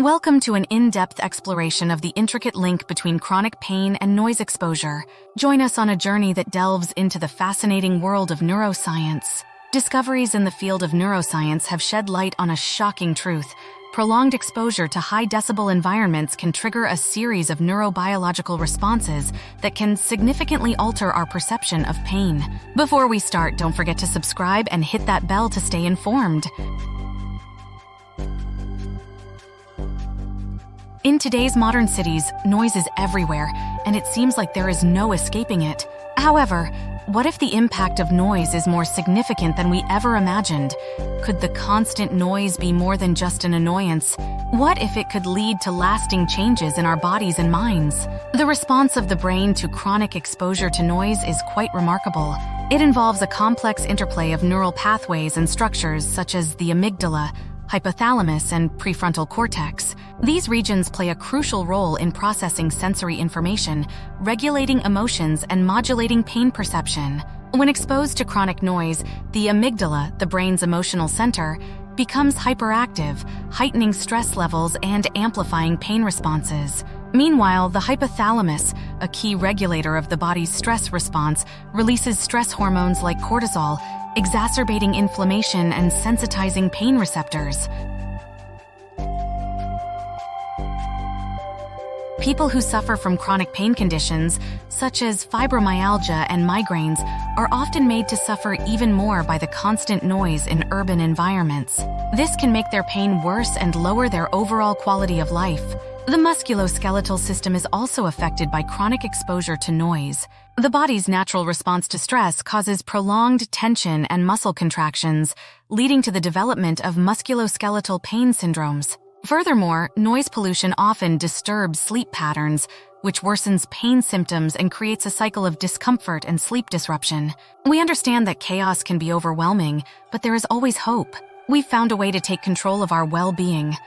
Welcome to an in-depth exploration of the intricate link between chronic pain and noise exposure. Join us on a journey that delves into the fascinating world of neuroscience. Discoveries in the field of neuroscience have shed light on a shocking truth. Prolonged exposure to high-decibel environments can trigger a series of neurobiological responses that can significantly alter our perception of pain. Before we start, don't forget to subscribe and hit that bell to stay informed. In today's modern cities, noise is everywhere, and it seems like there is no escaping it. However, what if the impact of noise is more significant than we ever imagined? Could the constant noise be more than just an annoyance? What if it could lead to lasting changes in our bodies and minds? The response of the brain to chronic exposure to noise is quite remarkable. It involves a complex interplay of neural pathways and structures such as the amygdala, hypothalamus, and prefrontal cortex. These regions play a crucial role in processing sensory information, regulating emotions, and modulating pain perception. When exposed to chronic noise, the amygdala, the brain's emotional center, becomes hyperactive, heightening stress levels and amplifying pain responses. Meanwhile, the hypothalamus, a key regulator of the body's stress response, releases stress hormones like cortisol, exacerbating inflammation and sensitizing pain receptors. People who suffer from chronic pain conditions, such as fibromyalgia and migraines, are often made to suffer even more by the constant noise in urban environments. This can make their pain worse and lower their overall quality of life. The musculoskeletal system is also affected by chronic exposure to noise. The body's natural response to stress causes prolonged tension and muscle contractions, leading to the development of musculoskeletal pain syndromes. Furthermore, noise pollution often disturbs sleep patterns, which worsens pain symptoms and creates a cycle of discomfort and sleep disruption. We understand that chaos can be overwhelming, but there is always hope. We've found a way to take control of our well-being.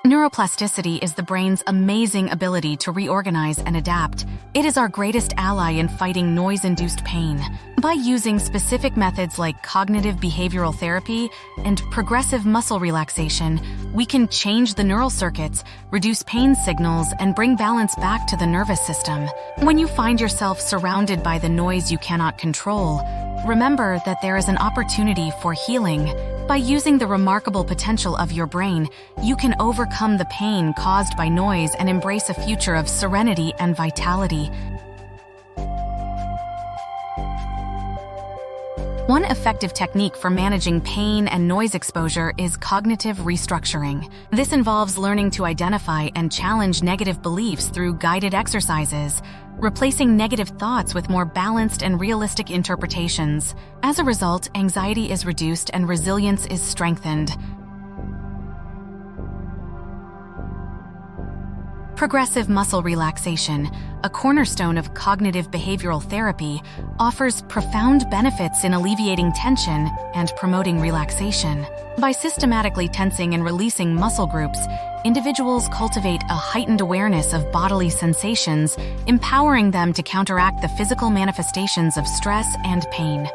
Neuroplasticity is the brain's amazing ability to reorganize and adapt. It is our greatest ally in fighting noise-induced pain. By using specific methods like cognitive behavioral therapy and progressive muscle relaxation, we can change the neural circuits, reduce pain signals, and bring balance back to the nervous system. When you find yourself surrounded by the noise you cannot control, remember that there is an opportunity for healing. By using the remarkable potential of your brain, you can overcome the pain caused by noise and embrace a future of serenity and vitality. One effective technique for managing pain and noise exposure is cognitive restructuring. This involves learning to identify and challenge negative beliefs through guided exercises, replacing negative thoughts with more balanced and realistic interpretations. As a result, anxiety is reduced and resilience is strengthened. Progressive muscle relaxation, a cornerstone of cognitive behavioral therapy, offers profound benefits in alleviating tension and promoting relaxation. By systematically tensing and releasing muscle groups, individuals cultivate a heightened awareness of bodily sensations, empowering them to counteract the physical manifestations of stress and pain.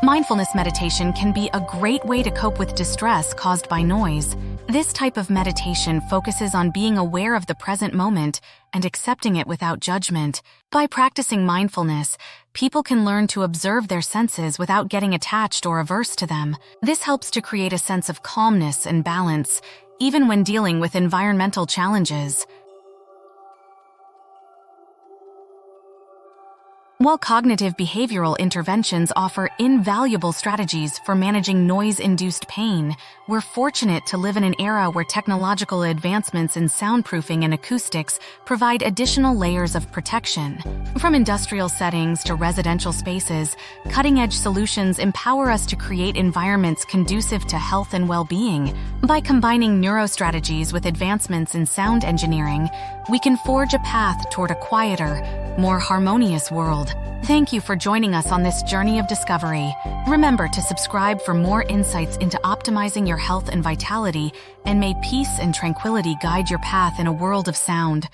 Mindfulness meditation can be a great way to cope with distress caused by noise. This type of meditation focuses on being aware of the present moment and accepting it without judgment. By practicing mindfulness, people can learn to observe their senses without getting attached or averse to them. This helps to create a sense of calmness and balance, even when dealing with environmental challenges. While cognitive behavioral interventions offer invaluable strategies for managing noise-induced pain, we're fortunate to live in an era where technological advancements in soundproofing and acoustics provide additional layers of protection. From industrial settings to residential spaces, cutting-edge solutions empower us to create environments conducive to health and well-being. By combining neurostrategies with advancements in sound engineering, we can forge a path toward a quieter, more harmonious world. Thank you for joining us on this journey of discovery. Remember to subscribe for more insights into optimizing your health and vitality, and may peace and tranquility guide your path in a world of sound.